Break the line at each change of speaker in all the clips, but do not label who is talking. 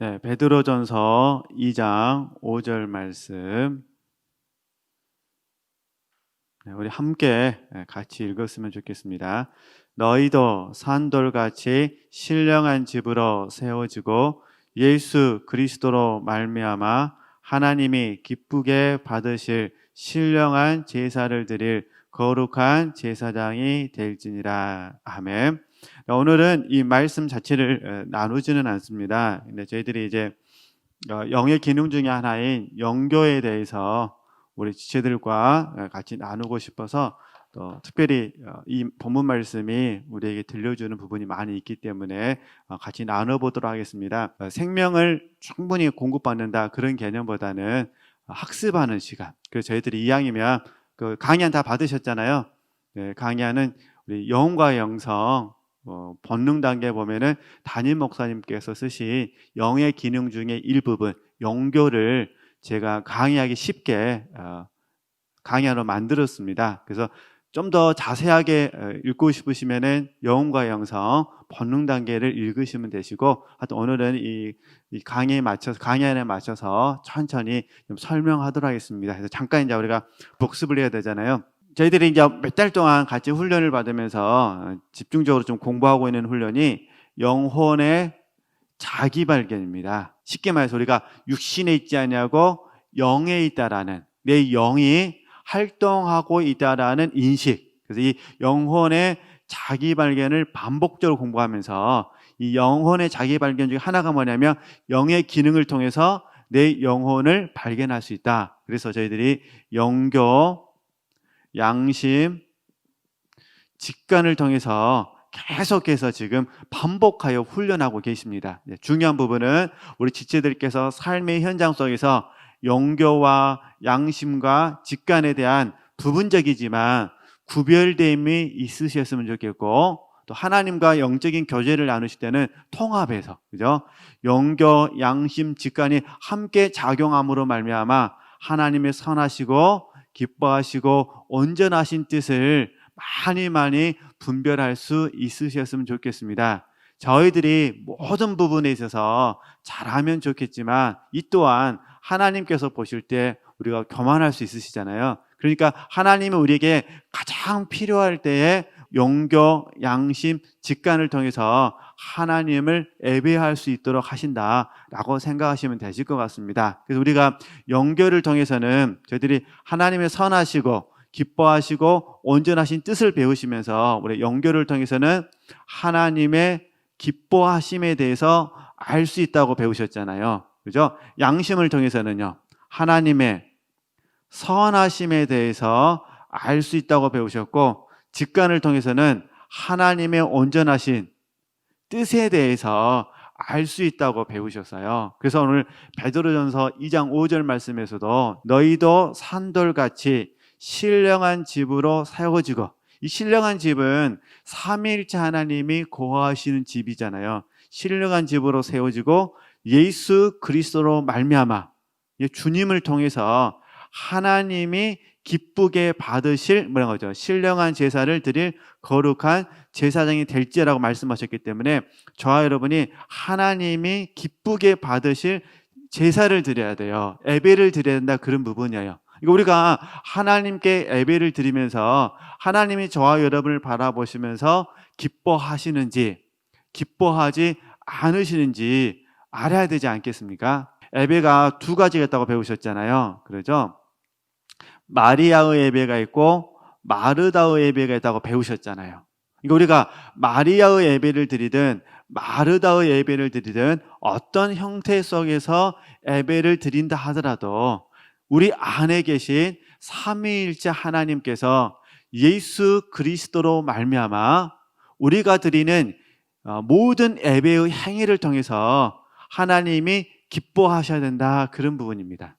네, 베드로전서 2장 5절 말씀. 네, 우리 함께 같이 읽었으면 좋겠습니다. 너희도 산돌같이 신령한 집으로 세워지고 예수 그리스도로 말미암아 하나님이 기쁘게 받으실 신령한 제사를 드릴 거룩한 제사장이 될지니라. 아멘. 오늘은 이 말씀 자체를 나누지는 않습니다. 근데 저희들이 이제 영의 기능 중에 하나인 영교에 대해서 우리 지체들과 같이 나누고 싶어서 또 특별히 이 본문 말씀이 우리에게 들려주는 부분이 많이 있기 때문에 같이 나눠보도록 하겠습니다. 생명을 충분히 공급받는다 그런 개념보다는 학습하는 시간. 그래서 저희들이 이왕이면 그 강의안 다 받으셨잖아요. 네, 강의안은 우리 영과 영성 본능 단계 보면은 담임 목사님께서 쓰신 영의 기능 중에 일부분 영교를 제가 강의하기 쉽게 강의하러 만들었습니다. 그래서 좀 더 자세하게 읽고 싶으시면은 영과 영성 본능 단계를 읽으시면 되시고, 하여튼 오늘은 이 강의에 맞춰서 강의안에 맞춰서 천천히 좀 설명하도록 하겠습니다. 그래서 잠깐 이제 우리가 복습을 해야 되잖아요. 저희들이 이제 몇 달 동안 같이 훈련을 받으면서 집중적으로 좀 공부하고 있는 훈련이 영혼의 자기 발견입니다. 쉽게 말해서 우리가 육신에 있지 않냐고 영에 있다라는, 내 영이 활동하고 있다라는 인식. 그래서 이 영혼의 자기 발견을 반복적으로 공부하면서 이 영혼의 자기 발견 중에 하나가 뭐냐면 영의 기능을 통해서 내 영혼을 발견할 수 있다. 그래서 저희들이 영교, 양심, 직관을 통해서 계속해서 지금 반복하여 훈련하고 계십니다. 중요한 부분은 우리 지체들께서 삶의 현장 속에서 영교와 양심과 직관에 대한 부분적이지만 구별됨이 있으셨으면 좋겠고, 또 하나님과 영적인 교제를 나누실 때는 통합해서, 그죠? 영교, 양심, 직관이 함께 작용함으로 말미암아 하나님의 선하시고 기뻐하시고 온전하신 뜻을 많이 분별할 수 있으셨으면 좋겠습니다. 저희들이 모든 부분에 있어서 잘하면 좋겠지만 이 또한 하나님께서 보실 때 우리가 교만할 수 있으시잖아요. 그러니까 하나님은 우리에게 가장 필요할 때에 영교, 양심, 직관을 통해서 하나님을 예배할 수 있도록 하신다라고 생각하시면 되실 것 같습니다. 그래서 우리가 영교를 통해서는 저희들이 하나님의 선하시고 기뻐하시고 온전하신 뜻을 배우시면서 우리 영교를 통해서는 하나님의 기뻐하심에 대해서 알 수 있다고 배우셨잖아요. 그죠? 양심을 통해서는요, 하나님의 선하심에 대해서 알 수 있다고 배우셨고, 직관을 통해서는 하나님의 온전하신 뜻에 대해서 알 수 있다고 배우셨어요. 그래서 오늘 베드로전서 2장 5절 말씀에서도 너희도 산돌같이 신령한 집으로 세워지고, 이 신령한 집은 삼위일체 하나님이 거하시는 집이잖아요. 신령한 집으로 세워지고 예수 그리스도로 말미암아 주님을 통해서 하나님이 기쁘게 받으실 뭐라고 하죠? 신령한 제사를 드릴 거룩한 제사장이 될지라고 말씀하셨기 때문에 저와 여러분이 하나님이 기쁘게 받으실 제사를 드려야 돼요. 예배를 드려야 된다, 그런 부분이에요. 우리가 하나님께 예배를 드리면서 하나님이 저와 여러분을 바라보시면서 기뻐하시는지 기뻐하지 않으시는지 알아야 되지 않겠습니까? 예배가 두 가지가 있다고 배우셨잖아요. 그러죠? 마리아의 예배가 있고 마르다의 예배가 있다고 배우셨잖아요. 그러니까 우리가 마리아의 예배를 드리든 마르다의 예배를 드리든 어떤 형태 속에서 예배를 드린다 하더라도 우리 안에 계신 삼위일체 하나님께서 예수 그리스도로 말미암아 우리가 드리는 모든 예배의 행위를 통해서 하나님이 기뻐하셔야 된다, 그런 부분입니다.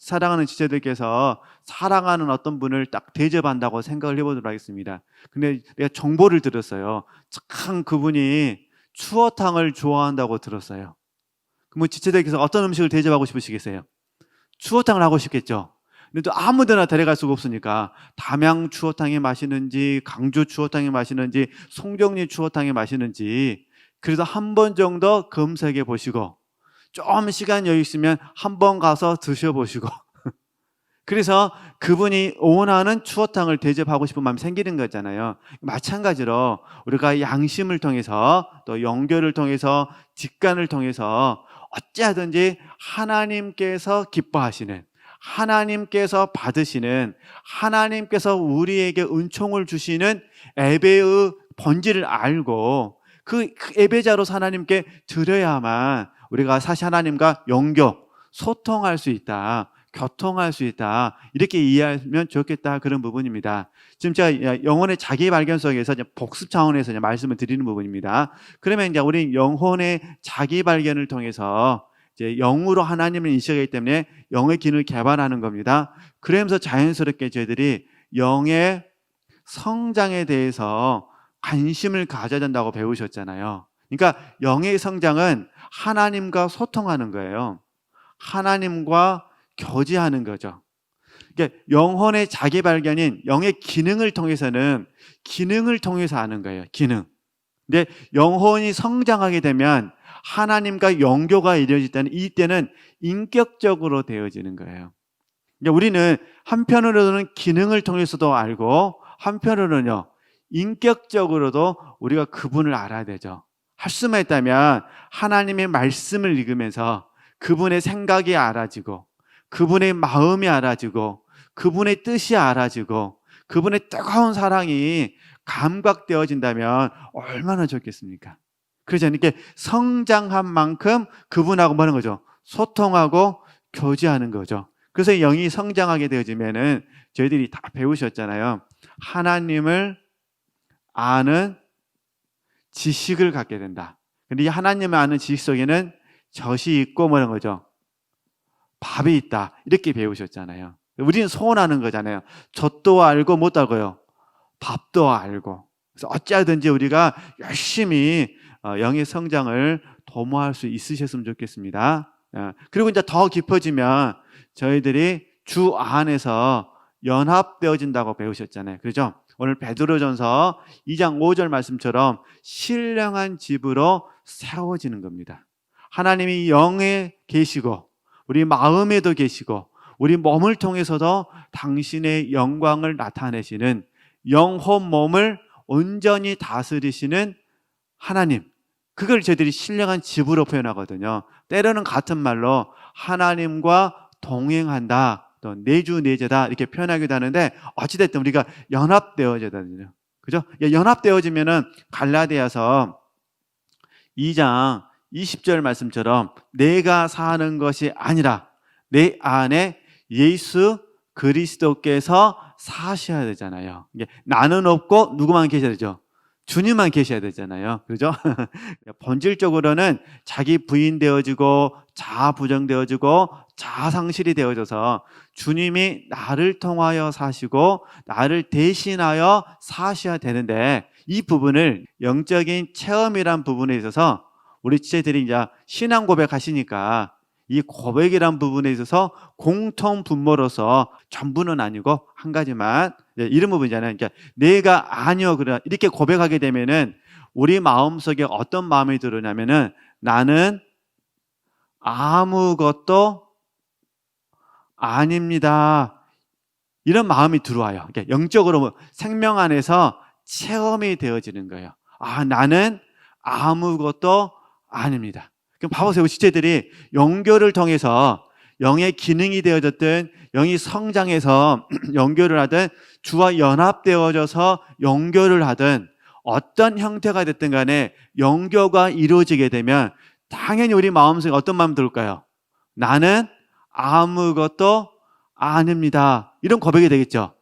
사랑하는 지체들께서 사랑하는 어떤 분을 딱 대접한다고 생각을 해보도록 하겠습니다. 근데 내가 정보를 들었어요. 참 그분이 추어탕을 좋아한다고 들었어요. 그러면 지체들께서 어떤 음식을 대접하고 싶으시겠어요? 추어탕을 하고 싶겠죠. 근데 또 아무 데나 데려갈 수가 없으니까 담양 추어탕이 맛있는지, 강주 추어탕이 맛있는지, 송정리 추어탕이 맛있는지, 그래서 한 번 정도 검색해 보시고 좀 시간 여유 있으면 한번 가서 드셔보시고 그래서 그분이 원하는 추어탕을 대접하고 싶은 마음이 생기는 거잖아요. 마찬가지로 우리가 양심을 통해서 또 영교를 통해서 직관을 통해서 어찌하든지 하나님께서 기뻐하시는, 하나님께서 받으시는, 하나님께서 우리에게 은총을 주시는 예배의 본질을 알고 그 예배자로 하나님께 드려야만 우리가 사실 하나님과 영교, 소통할 수 있다, 교통할 수 있다, 이렇게 이해하면 좋겠다, 그런 부분입니다. 지금 제가 영혼의 자기 발견 속에서 이제 복습 차원에서 이제 말씀을 드리는 부분입니다. 그러면 이제 우리 영혼의 자기 발견을 통해서 이제 영으로 하나님을 인식하기 때문에 영의 기능을 개발하는 겁니다. 그러면서 자연스럽게 저희들이 영의 성장에 대해서 관심을 가져야 된다고 배우셨잖아요. 그러니까 영의 성장은 하나님과 소통하는 거예요. 하나님과 교제하는 거죠. 그러니까 영혼의 자기 발견인 영의 기능을 통해서는 기능을 통해서 아는 거예요. 기능. 근데 영혼이 성장하게 되면 하나님과 영교가 이루어질 때는 이때는 인격적으로 되어지는 거예요. 그러니까 우리는 한편으로는 기능을 통해서도 알고 한편으로는요, 인격적으로도 우리가 그분을 알아야 되죠. 할 수만 있다면 하나님의 말씀을 읽으면서 그분의 생각이 알아지고 그분의 마음이 알아지고 그분의 뜻이 알아지고 그분의 뜨거운 사랑이 감각되어진다면 얼마나 좋겠습니까? 그렇지 않습니까? 성장한 만큼 그분하고 뭐 하는 거죠? 소통하고 교제하는 거죠. 그래서 영이 성장하게 되어지면은 저희들이 다 배우셨잖아요. 하나님을 아는 지식을 갖게 된다. 근데 이 하나님을 아는 지식 속에는 젖이 있고 뭐라는 거죠? 밥이 있다. 이렇게 배우셨잖아요. 우리는 소원하는 거잖아요. 젖도 알고 못 알고요. 밥도 알고. 그래서 어찌하든지 우리가 열심히 영의 성장을 도모할 수 있으셨으면 좋겠습니다. 그리고 이제 더 깊어지면 저희들이 주 안에서 연합되어진다고 배우셨잖아요. 그렇죠? 오늘 베드로전서 2장 5절 말씀처럼 신령한 집으로 세워지는 겁니다. 하나님이 영에 계시고 우리 마음에도 계시고 우리 몸을 통해서도 당신의 영광을 나타내시는 영혼 몸을 온전히 다스리시는 하나님, 그걸 저희들이 신령한 집으로 표현하거든요. 때로는 같은 말로 하나님과 동행한다, 또 내주 내제다 이렇게 표현하기도 하는데 어찌됐든 우리가 연합되어져야 되거든요. 그죠? 연합되어지면은 갈라디아서 2장 20절 말씀처럼 내가 사는 것이 아니라 내 안에 예수 그리스도께서 사셔야 되잖아요. 이게 나는 없고 누구만 계셔야 되죠? 주님만 계셔야 되잖아요. 그죠? 본질적으로는 자기 부인 되어지고 자아 부정되어지고 자아 상실이 되어져서 주님이 나를 통하여 사시고 나를 대신하여 사셔야 되는데 이 부분을 영적인 체험이란 부분에 있어서 우리 지체들이 이제 신앙 고백하시니까 이 고백이란 부분에 있어서 공통 분모로서 전부는 아니고 한 가지만 이런 부분이잖아요. 그러니까 내가 아니요 그래 이렇게 고백하게 되면은 우리 마음속에 어떤 마음이 들으냐면은 나는 아무것도 아닙니다. 이런 마음이 들어와요. 그러니까 영적으로 생명 안에서 체험이 되어지는 거예요. 아, 나는 아무것도 아닙니다. 그럼 봐보세요. 지체들이 영교를 통해서 영의 기능이 되어졌든 영이 성장해서 영교를 하든 주와 연합되어져서 영교를 하든 어떤 형태가 됐든 간에 영교가 이루어지게 되면 당연히 우리 마음속에 어떤 마음이 들을까요? 나는 아무것도 아닙니다. 이런 고백이 되겠죠.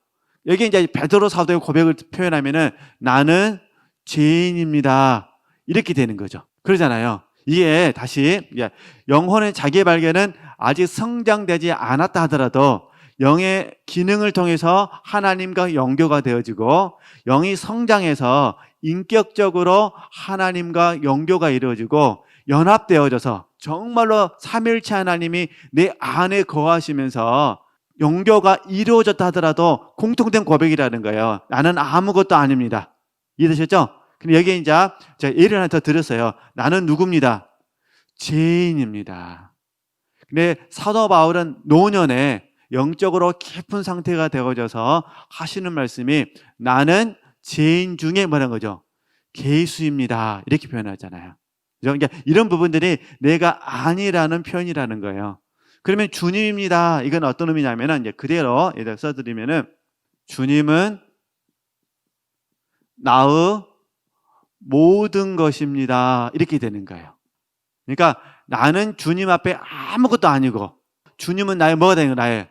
여기 이제 베드로 사도의 고백을 표현하면은 나는 죄인입니다. 이렇게 되는 거죠. 그러잖아요. 이게 다시 영혼의 자기 발견은 아직 성장되지 않았다 하더라도 영의 기능을 통해서 하나님과 영교가 되어지고 영이 성장해서 인격적으로 하나님과 영교가 이루어지고 연합되어져서 정말로 삼일체 하나님이 내 안에 거하시면서 영교가 이루어졌다 하더라도 공통된 고백이라는 거예요. 나는 아무것도 아닙니다. 이해되셨죠? 근데 여기 이제 제가 예를 하나 더 드렸어요. 나는 누굽니다. 죄인입니다. 근데 사도 바울은 노년에 영적으로 깊은 상태가 되어져서 하시는 말씀이 나는 죄인 중에 뭐라는 거죠? 괴수입니다. 이렇게 표현하잖아요. 그러니까 이런 부분들이 내가 아니라는 표현이라는 거예요. 그러면 주님입니다. 이건 어떤 의미냐면은 이제 그대로 예를 써드리면은 주님은 나의 모든 것입니다. 이렇게 되는 거예요. 그러니까 나는 주님 앞에 아무것도 아니고 주님은 나의 뭐가 되는 거예요? 나의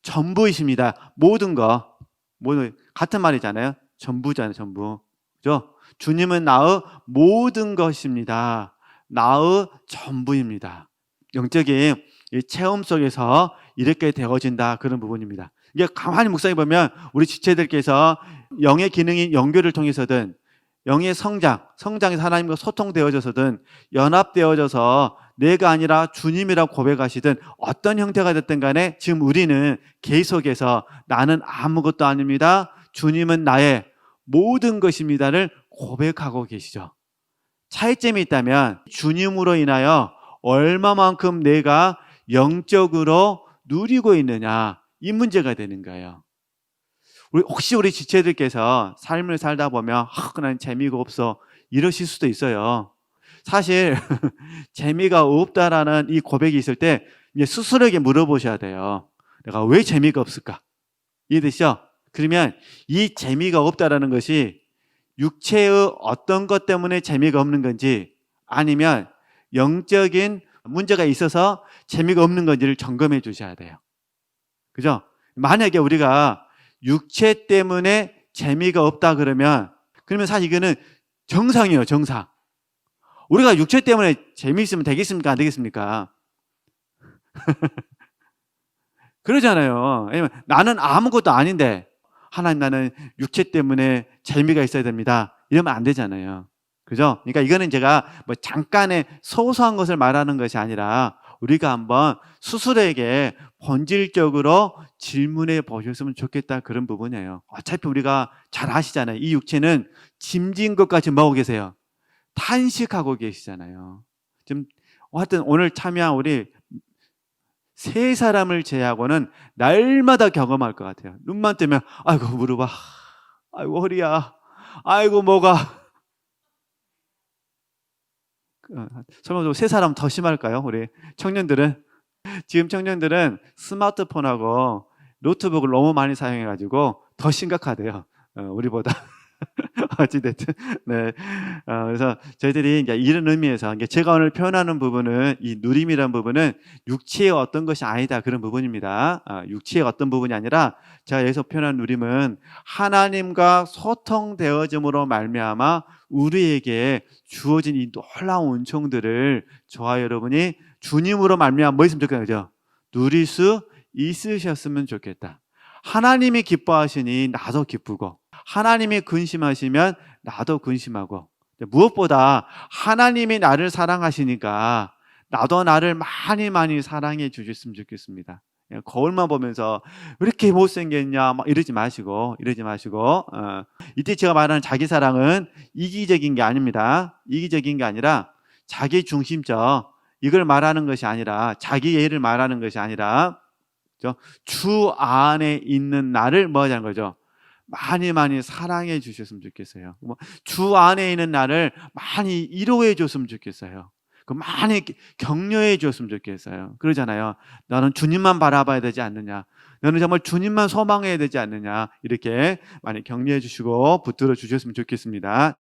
전부이십니다. 모든 거. 모든 같은 말이잖아요. 전부잖아요. 전부. 그죠? 주님은 나의 모든 것입니다. 나의 전부입니다. 영적인 이 체험 속에서 이렇게 되어진다. 그런 부분입니다. 이게 가만히 묵상해 보면 우리 지체들께서 영의 기능인 영교를 통해서든 영의 성장에서 하나님과 소통되어져서든 연합되어져서 내가 아니라 주님이라고 고백하시든 어떤 형태가 됐든 간에 지금 우리는 계속해서 나는 아무것도 아닙니다. 주님은 나의 모든 것입니다를 고백하고 계시죠. 차이점이 있다면 주님으로 인하여 얼마만큼 내가 영적으로 누리고 있느냐 이 문제가 되는 거예요. 혹시 우리 지체들께서 삶을 살다 보면 난 재미가 없어 이러실 수도 있어요. 사실 재미가 없다라는 이 고백이 있을 때 이제 스스로에게 물어보셔야 돼요. 내가 왜 재미가 없을까? 이해되시죠? 그러면 이 재미가 없다라는 것이 육체의 어떤 것 때문에 재미가 없는 건지 아니면 영적인 문제가 있어서 재미가 없는 건지를 점검해 주셔야 돼요. 그죠? 만약에 우리가 육체 때문에 재미가 없다 그러면 사실 이거는 정상이에요. 정상. 우리가 육체 때문에 재미있으면 되겠습니까? 안 되겠습니까? 그러잖아요. 왜냐면 나는 아무것도 아닌데 하나님 나는 육체 때문에 재미가 있어야 됩니다. 이러면 안 되잖아요. 그죠? 그러니까 이거는 제가 뭐 잠깐의 소소한 것을 말하는 것이 아니라 우리가 한번 스스로에게 본질적으로 질문해 보셨으면 좋겠다 그런 부분이에요. 어차피 우리가 잘 아시잖아요. 이 육체는 짐진 것까지 뭐하고 계세요? 탄식하고 계시잖아요. 지금 하여튼 오늘 참여한 우리 세 사람을 제외하고는 날마다 경험할 것 같아요. 눈만 뜨면 아이고 무릎아, 아이고 허리야, 아이고 뭐가. 설마 세 사람 더 심할까요? 우리 청년들은 지금 청년들은 스마트폰하고 노트북을 너무 많이 사용해가지고 더 심각하대요. 우리보다. 어찌됐든. 네. 그래서 저희들이 이제 이런 의미에서 제가 오늘 표현하는 부분은 이 누림이라는 부분은 육체의 어떤 것이 아니다. 그런 부분입니다. 육체의 어떤 부분이 아니라 제가 여기서 표현한 누림은 하나님과 소통되어짐으로 말미암아 우리에게 주어진 이 놀라운 은총들을 저와 여러분이 주님으로 말미암아 뭐 있으면 좋겠죠? 누릴 수 있으셨으면 좋겠다. 하나님이 기뻐하시니 나도 기쁘고 하나님이 근심하시면 나도 근심하고 무엇보다 하나님이 나를 사랑하시니까 나도 나를 많이 사랑해 주셨으면 좋겠습니다. 거울만 보면서 왜 이렇게 못생겼냐 막 이러지 마시고 이때 제가 말하는 자기 사랑은 이기적인 게 아닙니다. 이기적인 게 아니라 자기 중심적 이걸 말하는 것이 아니라 자기 예를 말하는 것이 아니라 주 안에 있는 나를 뭐 하자는 거죠? 많이 사랑해 주셨으면 좋겠어요. 주 안에 있는 나를 많이 위로해 줬으면 좋겠어요. 많이 격려해 줬으면 좋겠어요. 그러잖아요. 너는 주님만 바라봐야 되지 않느냐. 너는 정말 주님만 소망해야 되지 않느냐. 이렇게 많이 격려해 주시고 붙들어 주셨으면 좋겠습니다.